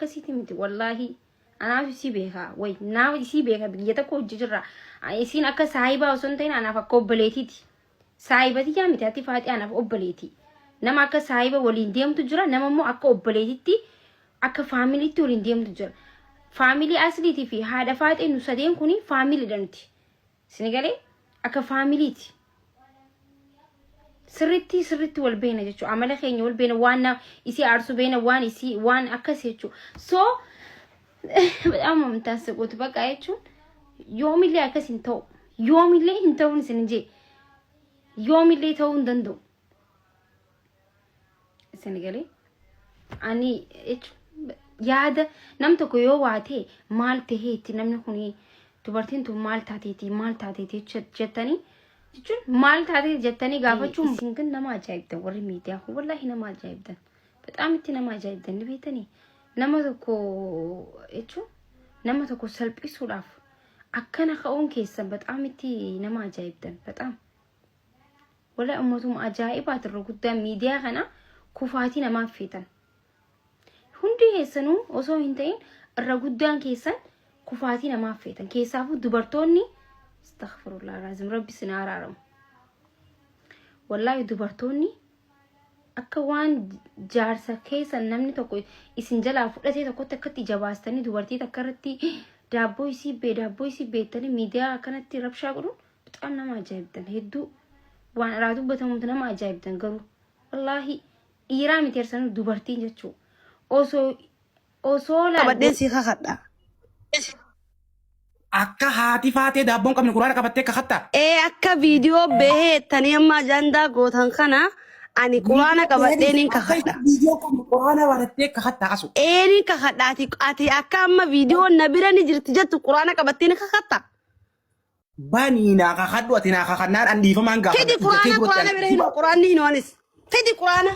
كسيتي متي والله أنا في سيبها وي ناو سيبها بيجي تكو جرا يسين أكا سايبة وسنتين أنا فكوب بليتي سايبة تيجي متى تفاتي أنا فكوب بليتي نما أكا سايبة ولينديم تجرا نما مو أكا بليتي أكا فاميلي تولينديم تجرا فاميلي أصلي تي في هذا فات إنه سدين كوني فاميلي دنتي سنقالي أكا فاميليتي سرتي والبينة جتشو عمله خيني والبينة وانا يسي عرسو بينة وان يسي وان أكسيتشو أما متاسق وتبقى يتشو يوم اللي أكس انتو يوم اللي انتو نسنجي يوم اللي تو ندندو سنقالي أني يتشو يادا نمتكو يو واتي مال تهيتي نمنكوني تبرتين تو مال تاتيتي جتاني جون مال تاتي جتاني غافتشو سينكن نما جايبتا وري ميديا والله نما جايبتا بتام انت نما جايبتا نبيتني نما تكو ايتشو نما تكو سلبي سولاف اكنا خاون كيسن بتام انت نما جايبتا بتام ولا امتهم عجائبات الرغدا ميديا غنا كوفاتي نما فيتن هندي هسنو اوسو هنتين الرغدان كيسن كوفاتي نما فيتن كيسافو دبرتوني استغفر الله العظيم ربي سنارارم والله دبرتوني أكوان جارسا كيسا نمني تقول إسنجلا فلتي تقول تكتي جواستني دبرتي تكرتي دابو يسي تاني ميديا كانت ربشا قرون بتقامنا ما جايبتن هدو وان رادو بتموتنا ما جايبتن قرو والله إيرامي تيرسانو دبرتي جاتشو أوسو لا بدين سيخا خدا Akka haati faatee daabboon qabne quraana qabattee akka hatta. Akka viidiyoo bahee tanii amma ajandaa gootan kana ani quraana qabadhee nin kakadha. Viidiyoo qabne quraana barattee akka hatta asu. Nin kakadha ati akka amma viidiyoo na bira ni jirti jettu quraana qabattee ni kakadha. Banii naa kakadhu ati naa kakannaan an dhiifamaan gaafa. Fidi quraana bira hin quraanni hin waanis. Fidi quraana.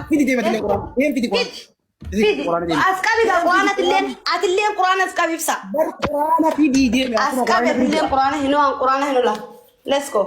Fidi deematee quraana. Fidi quraana. Askabi ga quraana atilleen quraana askabi ibsa. Quraana fidi deeme. Askabi atilleen quraana hinuun quraana hinula. Let's go.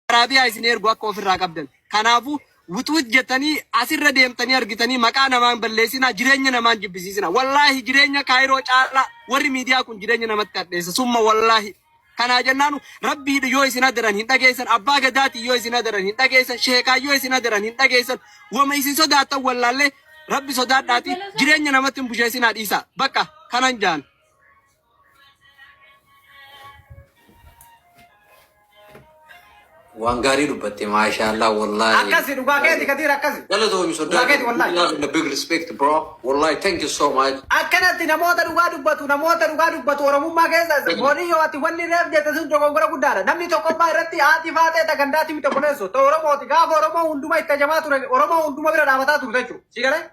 Arabiyaa isin ergu akka ofirraa qabdan. Kanaafuu wutuut jettanii asirra deemtanii argitanii maqaa namaan balleessinaa jireenya namaan jibbisiisina. Wallaahi jireenya kaayiroo caalaa warri miidiyaa kun jireenya namatti addeessa. Summa wallaahi. Kana jennaanu rabbii yoo isin adaran hin dhageessan abbaa gadaati yoo isin adaran hin dhageessan sheekaa yoo isin adaran hin dhageessan wama isin sodaattan wallaallee rabbi sodaadhaati jireenya namatti hin busheessinaa dhiisa bakka kanan jaan. Wangari dubbatti maashaallah wallahi. Akkasi dhugaa keeti katiir akkasi. Galatoomi sodaati. Wallahi big respect bro. Wallahi thank you so much. Akkanatti namoota dhugaa dubbatu oromummaa keessa boonii yoo ati wanni reef jette sun dogongora guddaadha. Namni tokkoffaa irratti haati faatee dagandaatti mita boneessu. Ta'u Oromooti gaafa Oromoo hunduma itti jamaa ture Oromoo hunduma bira dhaabataa ture jechuudha. Sigalee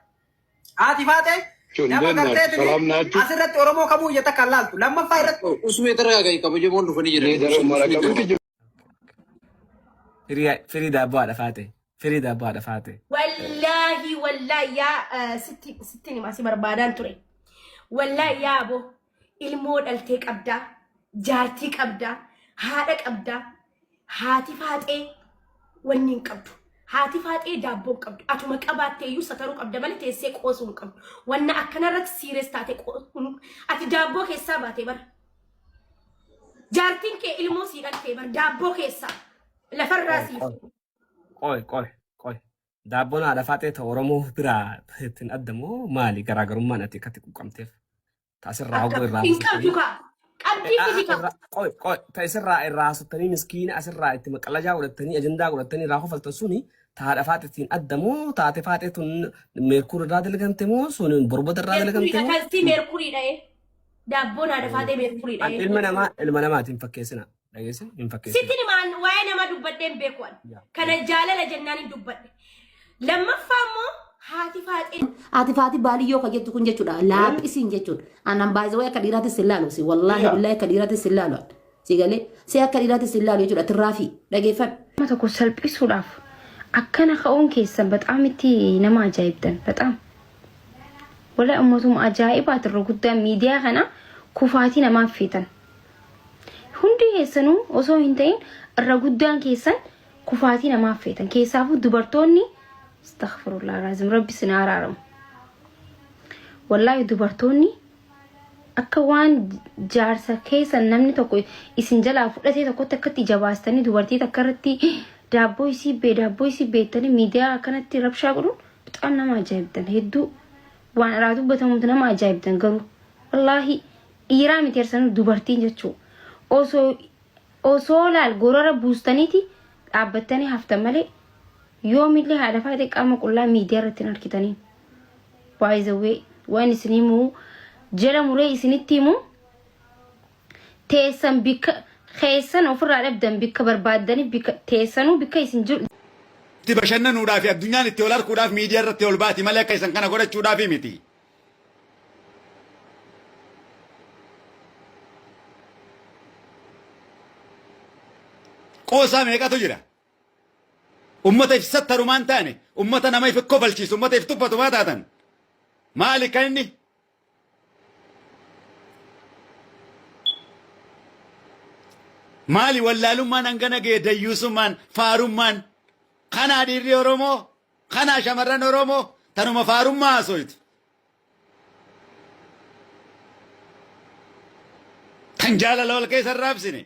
haati faatee nama garteetti asirratti Oromoo kamuu iyyata kan laaltu. Lammaffaa irratti Usmee taraagaa kabajamoon dhufanii jiran. Firida Abbaa Faate. Firida Abbaa Faate. والله يا ستي ما سي بربادان تري والله يا ابو المود التيك ابدا جارتيك ابدا هادك ابدا هاتي فاتي ونين قبدو هاتي فاتي دابو قبدو اتو مقباتي يو سترو قبدا مالتي سي قوسون قبدو وانا اكنرت سيريس تاتي قوسون اتي دابو حساباتي بر جارتين كي المو سيغالتي بر دابو حساب لفراسي ቆይ ዳቦና አለፋጤ ተወረሞ ብራ እንትን አደሞ ማሊ ገራገሩማን አቲ ከቲ ቁቀምቴፍ ታስራው ግራ ቆይ ታስራ ራስተኒ ምስኪን አስራ እቲ መቀለጃ ወለተኒ አጀንዳ ወለተኒ ራሁ ፈልተሱኒ ታዳፋጤቲን አደሞ ታቴፋጤቱን ሜርኩሪ ዳደልገንቴሞ ሱንን ቦርቦ ደራደልገንቴሞ ከቲ ሜርኩሪ ዳይ ዳቦና አለፋጤ ሜርኩሪ ዳይ ilmanamatin fakkeesina dhageessin hin fakkeessin sitini maan waa'ee nama dubbadeen beekwan kana jaalala jennaan dubbadde lammaffaa Ati faati baaliyyoo ka jettu kun jechuudha laaphisiin jechuudha anan baay'ee akka dhiiraatti sillaalu si wallahi billahi akka dhiiraatti sillaalu si galee si akka dhiiraatti sillaalu jechuudha tirraafi dhageeffadhu. Nama tokko salphisuudhaaf akkana ka'uun keessan በጣም itti nama ajaa'ibdan በጣም wala ummatum ajaa'ibaat irra guddaa miidiyaa kana kufaatii namaaf fiitan hundi keessanuu osoo hin ta'in irra guddaan keessan kufaatii namaaf fiitan keessaafuu dubartoonni استغفر الله العظيم ربي سنارارم wallahi dubartoonni akka waan jaarsa keessa namni tokko isin jalaa fudhatee tokkotti akkatti jabaastanii dubartii takka irratti daabboo isii beektanii miidiyaa akkanatti rabshaa godhuun bixaan nama ajaa'ibdan hedduu waan irraa dubbatamutu nama ajaa'ibdan garuu wallahi dhiiraa miti ersan dubartiin jechuu osoo laal gorora buustaniiti dhaabbattanii haftan malee yoomillee haadha faate qaama qullaa miidiyaa irratti harkitanii by the way waan isiniimu jala muree isinitti himu teessan bikka keessan ofirraa dhabdan bikka barbaaddanii bikka teessanuu bikka isin jiru itti bashannanuudhaaf addunyaan itti ol harkuudhaaf miidiyaa irratti ol baati malee akka isan kana godhachuudhaaf miti. Qoosaa meeqatu jira? Ummata if sattarumaan taane, ummata nama if kofalchiisu, ummata if tuffatu maa taatan? Maali kan inni? Maali wallaalummaan hangana ga'e dayyuusummaan faarummaan kanaa dhiirri Oromoo kanaa shamarran Oromoo tanuma faarummaa haasoytu. Kan jaalala wal keessa raabsine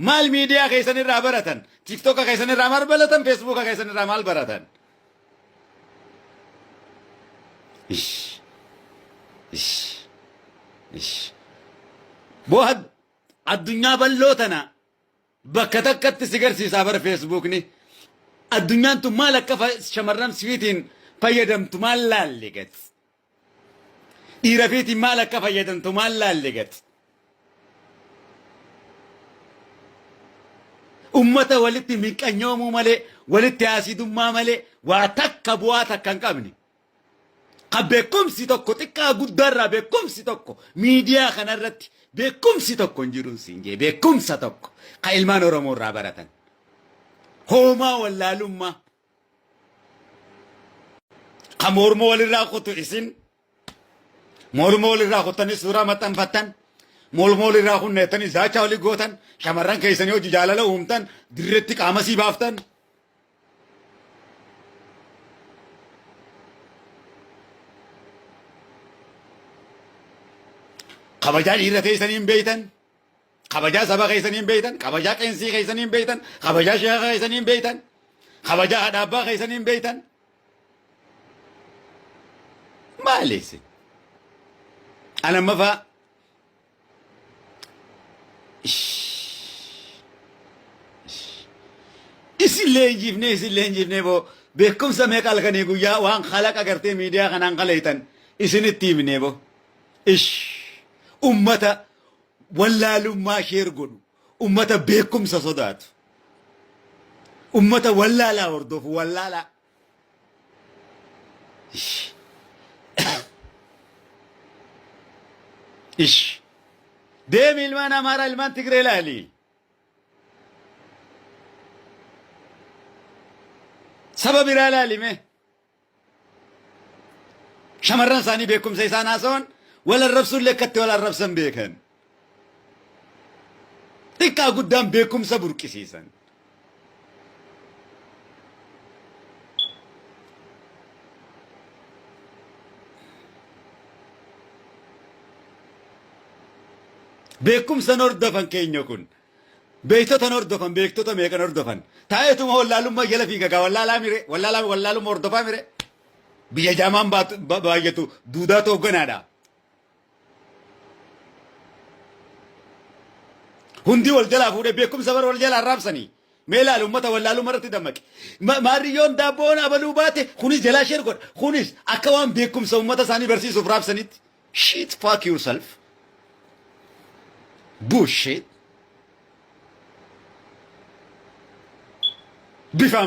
maal miidiyaa keessan irraa baratan tiktoka keessan irraa maal baratan feesbuuka keessan irraa maal baratan. Boo addunyaa bal'oo tana bakka takkatti si garsiisaa bara feesbuukni addunyaan tun maal akka shamarran sifiitiin fayyadamtu maal laalle gati dhiira fiitiin maal akka fayyadamtu maal laalle gati ummata walitti miqanyoomuu malee walitti haasidummaa malee waa takka bu'aa takka hin qabne ka beekumsi tokko xiqqaa guddaarraa beekumsi tokko miidiyaa kanarratti beekumsi tokko hin jiru siin jee beekumsa tokko ka ilmaan Oromoo irraa baratan hoomaa wallaalummaa ka mormoo walirraa kutu isin mormoo walirraa kutanii suuraa maxxanfattan mormoo walirraa kunneettanii zaachaa walii gootan shamarran keessanii hojii jaalala uumtan dirreetti qaama sii baaftan kabajaa dhiira keessanii hin beeytan kabajaa saba keessanii hin beeytan kabajaa qeensii keessanii hin beeytan kabajaa sheekha keessanii hin beeytan kabajaa haadha abbaa keessanii hin beeytan maaliisi anammafa isillee injifnee boo beekumsa meeqa halkanii guyyaa waan khalaqa gartee miidiyaa kanaan qaleeytan isinitti himnee boo ummata wallaalummaa sheer godhu ummata beekumsa sodaatu ummata wallaalaa hordofu wallaalaa deemi ilmaan amaaraa ilmaan tigree laali saba biraa laalime shamarran isaanii beekumsa isaan haasawan wal arrabsuun lekkatti wal arrabsan beekan xiqqaa guddaan beekumsa burqisiisan beekumsa hordofan keenya kun beektota hordofan beektota meeqan hordofan taa'eetuma wallaalummaa jala fiigagaa wallaalummaa hordofaa mire biyya jaamaan baay'atu duudaa toogganaadha. Hundi wal jalaa fuudhee beekumsa bara wal jalaa raabsanii mee ilaali ummata wallaalummaa irratti dammaqe maariyyoon daabboon abaluu baate kunis jalaa sheer godha kunis akka waan beekumsa ummata isaanii barsiisuuf raabsanitti shit fuck yourself bullshit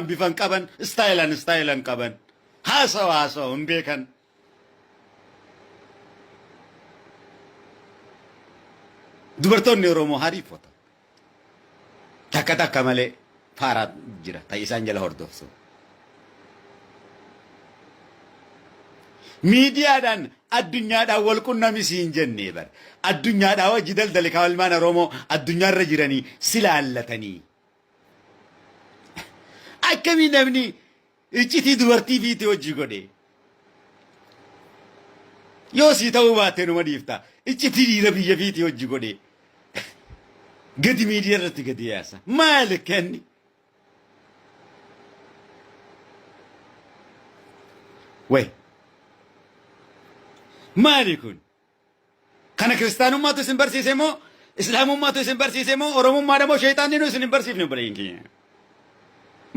bifan qaban staayilan qaban haasawa hin beekan dubartoonni Oromoo hariifota takka malee faaraa jira ta'e isaan jala hordofsu miidiyaadhaan addunyaadhaan wal qunnamsii hin jennee bar addunyaadhaan wajji daldale ilmaan Oromoo addunyaarra jiranii silaallatanii akkamii namni iccitii dubartii fiiti hojii godhe yoo sii ta'uu baatte numa dhiifta iccitii dhiira biyya fiiti hojii godhee gadi miidiyaa irratti gadi yaasa maali kenni way maali kun kana kiristaanummaatu isin barsiise moo islaamummaatu isin barsiise moo oromummaa demoo sheexaanni nu isin hin barsiifne obboleeyyin keenya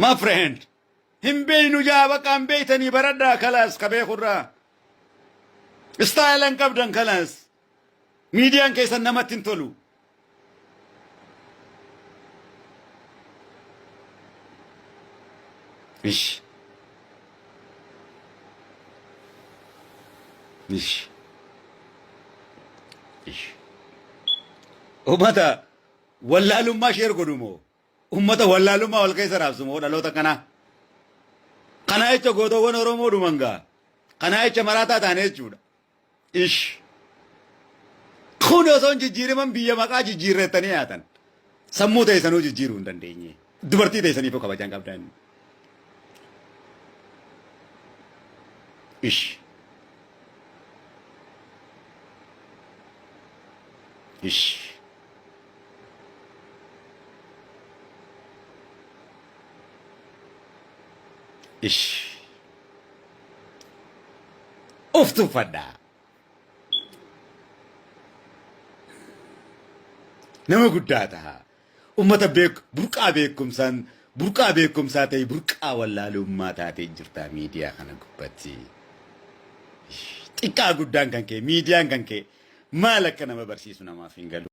my friend hin beeynu jaa baqa hin beeytanii baradhaa kalaas qabee kurraa istaayilan qabdan kalaas miidiyaan keessan namatti hin tolu ish ish ish ummata wallaalummaa sheer godhu moo ummata wallaalummaa wal keessa raabsu moo dhaloota kanaa kana jecha gootoowwan oromoo dhumangaa kana jecha maraataa taane jechuudha ish kun osoo hin jijjiiraman biyya maqaa jijjiirrettanii yaatan sammuu teessanuu jijjiiruu hin dandeenye dubartii teessaniif kabajaan qabdan ish ish ish of tuffadhaa nama guddaa ta'a ummata burqaa beekumsaa ta'e burqaa wallaalummaa taatee jirtaa miidiyaa kana gubbatti xiqqaa guddaan kan kee miidiyaan kan kee maal akka nama barsiisu namaaf hin galu.